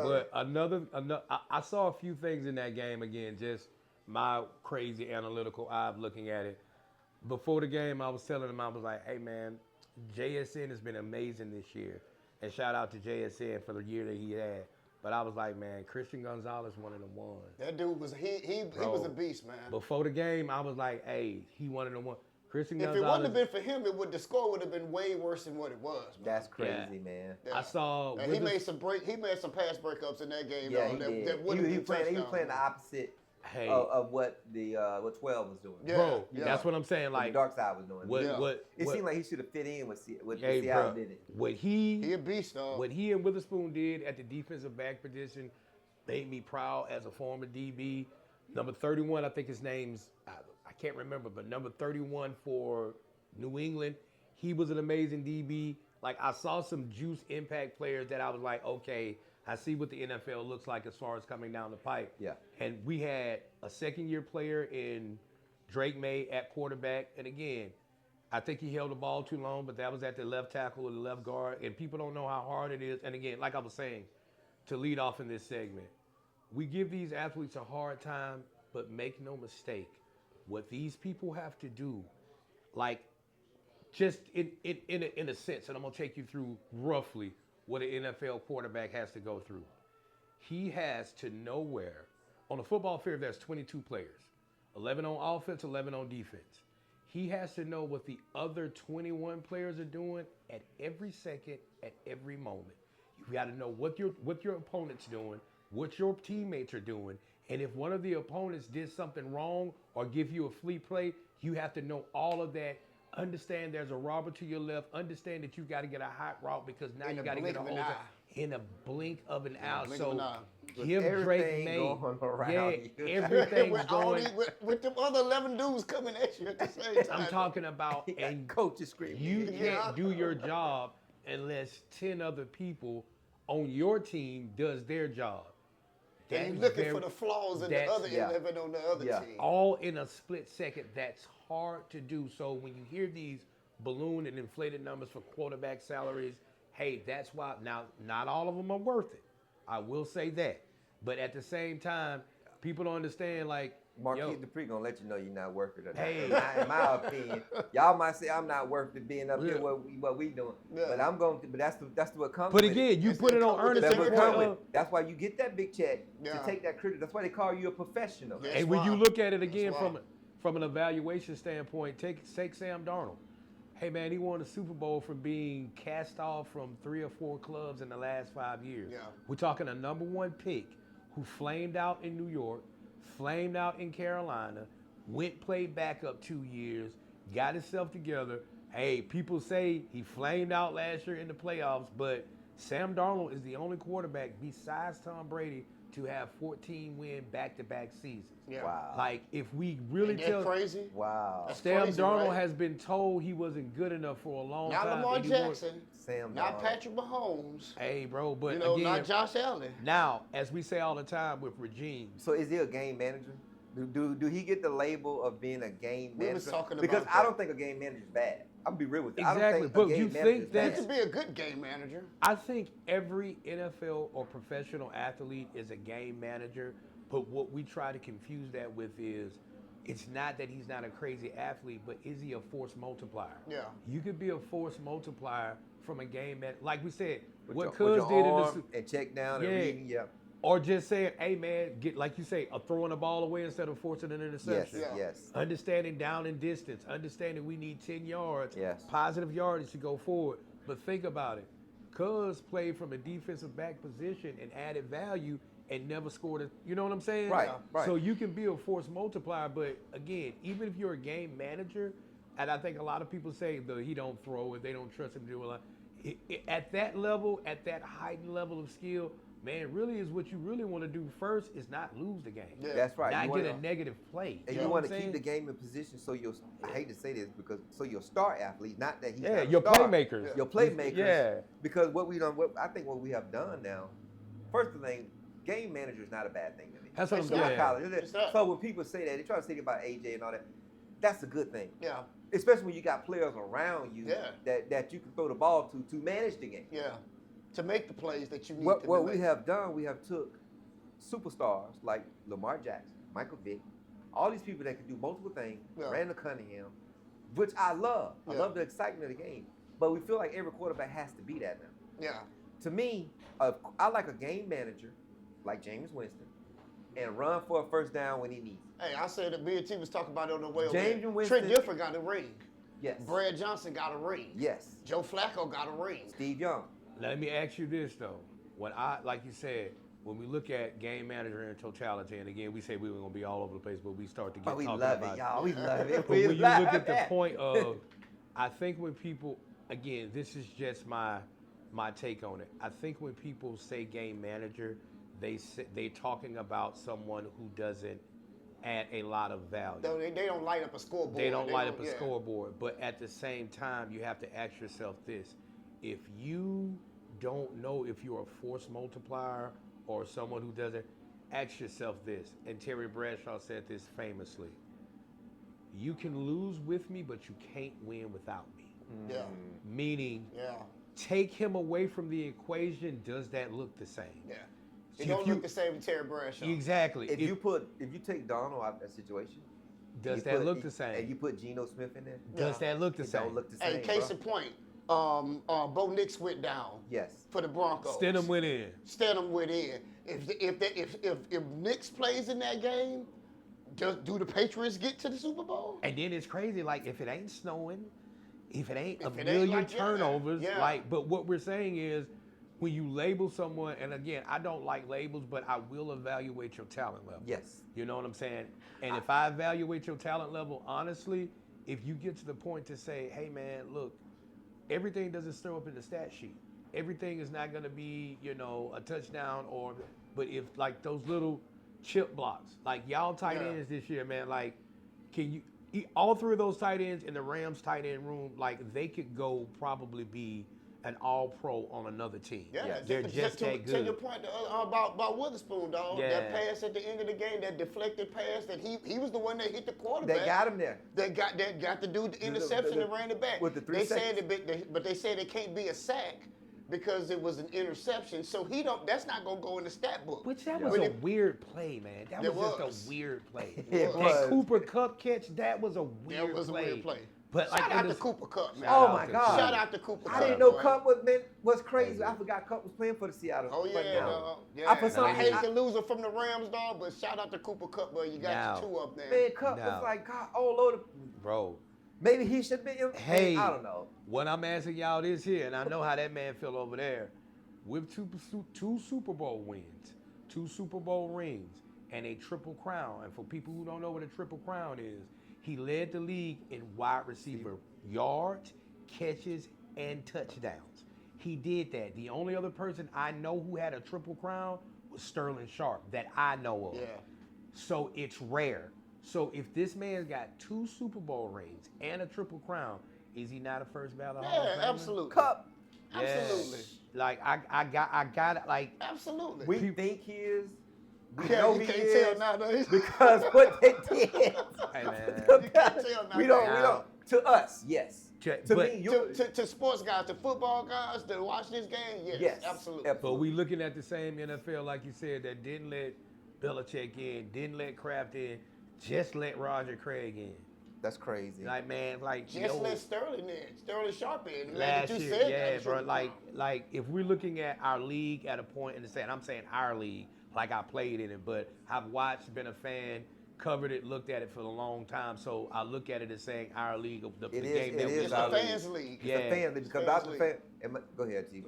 But I saw a few things in that game again. Just my crazy analytical eye of looking at it. Before the game, I was telling him, I was like, "Hey man, JSN has been amazing this year, and shout out to JSN for the year that he had." But I was like, "Man, Christian Gonzalez one of the ones." That dude was he was a beast, man. Before the game, I was like, "Hey, he one of the one." Christian If Gonzalez. it wouldn't have been for him, the score would have been way worse than what it was. Man. That's crazy, man. Yeah. I saw. And he made some pass breakups in that game. Yeah, though, he did. That would have He been was playing the opposite Hey, of what the what 12 was doing. Yeah. bro, that's what I'm saying. What the Like, dark side was doing. what Seemed like he should have fit in with hey, Seattle bro, did it. what he a beast, dog. what he and Witherspoon did at the defensive back position made me proud as a former DB. Number 31, I think his name's I can't remember, but number 31 for New England, he was an amazing DB. Like I saw some juice impact players that I was like, okay, I see what the NFL looks like as far as coming down the pipe. Yeah. And we had a second-year player in Drake May at quarterback, and again, I think he held the ball too long, but that was at the left tackle or the left guard, and people don't know how hard it is. And again, like I was saying, to lead off in this segment, we give these athletes a hard time, but make no mistake, what these people have to do, like just in a sense, and I'm gonna take you through roughly what an NFL quarterback has to go through. He has to know where, on a football field, there's 22 players, 11 on offense, 11 on defense. He has to know what the other 21 players are doing at every second, at every moment. You got to know what your opponent's doing, what your teammates are doing, and if one of the opponents did something wrong or give you a flea play, you have to know all of that. Understand there's a robber to your left. Understand that you got to get a hot route because now you got to get a hold in a blink of an eye. So him, Drake May, everything's going. With them other 11 dudes coming at you at the same time. I'm talking about, and coach is screaming. You can't do your job unless 10 other people on your team does their job. And you're looking for the flaws in the other 11 on the other team. All in a split second. That's hard to do. So when you hear these balloon and inflated numbers for quarterback salaries, hey, that's why. Now, not all of them are worth it. I will say that. But at the same time, people don't understand, like, Marquise Dupree gonna let you know you're not worth it. Hey. In my opinion, y'all might say I'm not worth it being up here what we doing, but I'm going. But that's what comes. But with again, you put it on earnest. That's why you get that big check to take that credit. That's why they call you a professional. And when you look at it again from an evaluation standpoint, take Sam Darnold. Hey man, he won a Super Bowl from being cast off from 3 or 4 clubs in the last 5 years. Yeah. We're talking a number 1 pick who flamed out in New York, flamed out in Carolina, played backup 2 years, got himself together. Hey, people say he flamed out last year in the playoffs, but Sam Darnold is the only quarterback besides Tom Brady to have 14-win back-to-back seasons. Yeah. Wow. Like, if we really tell... crazy? Wow. Sam crazy, Darnold right? has been told he wasn't good enough for a long Not time. Lamar Jackson. Sam Not Darnold. Patrick Mahomes. Hey, bro, but Not again, Josh Allen. now, as we say all the time with regimes, So is he a game manager? Do he get the label of being a game manager? We was talking about because I that. don't think a game manager is bad. I'll be real with you. Exactly, I don't think but a game you manager think is He that's- bad. could be a good game manager. I think every NFL or professional athlete is a game manager, but what we try to confuse that with is it's not that he's not a crazy athlete, but is he a force multiplier? Yeah. You could be a force multiplier from a game like we said, With what your Cuz did in the arm and check down and reading. Yeah. Or just saying, hey man, get, like you say, throwing the ball away instead of forcing an interception. Yes. Yeah. Yes. Understanding down and distance, understanding we need 10 yards, Yes. positive yardage to go forward. But think about it. Cuz played from a defensive back position and added value and never scored it. You know what I'm saying? Right, right. So you can be a force multiplier, but again, even if you're a game manager, and I think a lot of people say that he don't throw it, they don't trust him to do a lot. At that level, at that heightened level of skill, man, really is what you really want to do first is not lose the game. Yeah. That's right. Not You get wanna- a negative play. And know you what want I'm to keep saying? the game in position so your, I hate to say this because so your star athletes, not that he's Yeah, not a your star, playmakers. your playmakers. Yeah. Because what I think what we have done now, first thing, game manager is not a bad thing to me. That's what I'm It's not. saying. College. It's not. So when people say that, they try to say about AJ and all that. That's a good thing. Yeah. Especially when you got players around you Yeah. that you can throw the ball to manage the game. Yeah. to make the plays that you need What to make. we have done, we have took superstars like Lamar Jackson, Michael Vick, all these people that can do multiple things, Randall Cunningham, which I love. I love the excitement of the game. But we feel like every quarterback has to be that now. Yeah. To me, I like a game manager like Jameis Winston and run for a first down when he needs it. Hey, I said that B&T was talking about it on the way over James there. Winston, Trent Dilfer got a ring. Yes. Brad Johnson got a ring. Yes. Joe Flacco got a ring. Steve Young. Let me ask you this though. Like you said, when we look at game manager in totality, and again, we say we were going to be all over the place, but we start to get talking about it, y'all. We love it. But when you look at the point of, I think when people, again, this is just my take on it. I think when people say game manager, they talking about someone who doesn't add a lot of value. They don't light up a scoreboard. They don't light up a scoreboard. But at the same time, you have to ask yourself this. If you don't know if you're a force multiplier or someone who doesn't, ask yourself this. And Terry Bradshaw said this famously. You can lose with me, but you can't win without me. Yeah. Meaning, take him away from the equation, does that look the same? Yeah. It don't look the same with Terry Bradshaw. Exactly. If you take Darnold out of that situation, does that look the same? And you put Geno Smith in there, does that look the same? Don't look the same. Hey, case in point, Bo Nix went down. Yes. For the Broncos. Stidham went in. If Nix plays in that game, do the Patriots get to the Super Bowl? And then it's crazy, like if it ain't snowing, if it ain't a million turnovers, but what we're saying is when you label someone, and again, I don't like labels, but I will evaluate your talent level. Yes. You know what I'm saying? And if I evaluate your talent level, honestly, if you get to the point to say, hey man, look, everything doesn't stir up in the stat sheet. Everything is not going to be, a touchdown but if like those little chip blocks, like y'all tight ends this year, man, like can you, all three of those tight ends in the Rams tight end room, like they could go probably be an all-pro on another team. Yeah, they're just that good. To your point about Witherspoon, dog. Yeah. That pass at the end of the game, that deflected pass, that he was the one that hit the quarterback. They got him there. That got the dude the interception and ran it back. With the 3 seconds. But they said it can't be a sack because it was an interception. So that's not gonna go in the stat book. Which that was a weird play, man. That was just a weird play. That Cooper Kupp catch, that was a weird play. That was a weird play. But shout out to Cooper Kupp, man. Oh my God! Shout out to Cooper Kupp. I didn't know Kupp was crazy. I forgot Kupp was playing for the Seattle. Oh yeah, dog. Yeah. I hate the loser from the Rams, dog, but shout out to Cooper Kupp, bro. You got your two up there. Man, Kupp was like God all over. Bro. Maybe he should be. Hey, I don't know. What I'm asking y'all this here, and I know how that man feel over there, with two Super Bowl wins, 2 Super Bowl rings, and a triple crown. And for people who don't know what a triple crown is, he led the league in wide receiver yards, catches, and touchdowns. He did that. The only other person I know who had a triple crown was Sterling Sharp that I know of. Yeah. So it's rare. So if this man's got 2 Super Bowl rings and a triple crown, is he not a first ballot Hall of Famer? Yeah, absolutely. Kupp. Absolutely. Like I got it. Like absolutely. We think he is. We can't, know you he can't is tell nowadays. because what they did. Hey man. You can't tell nowadays. We don't. To us, yes. To me, to sports guys, to football guys that watch this game, yes, absolutely. But we looking at the same NFL, like you said, that didn't let Belichick in, didn't let Kraft in, just let Roger Craig in. That's crazy. Like man, like just let Sterling in, Sterling Sharp in. Last year, bro. Like if we're looking at our league at a point, and I'm saying our league, like I played in it, but I've watched, been a fan, covered it, looked at it for a long time. So I look at it as saying our league, the game that it's the fans league. Yeah, it's a fan because I'm a fan. Go ahead, T.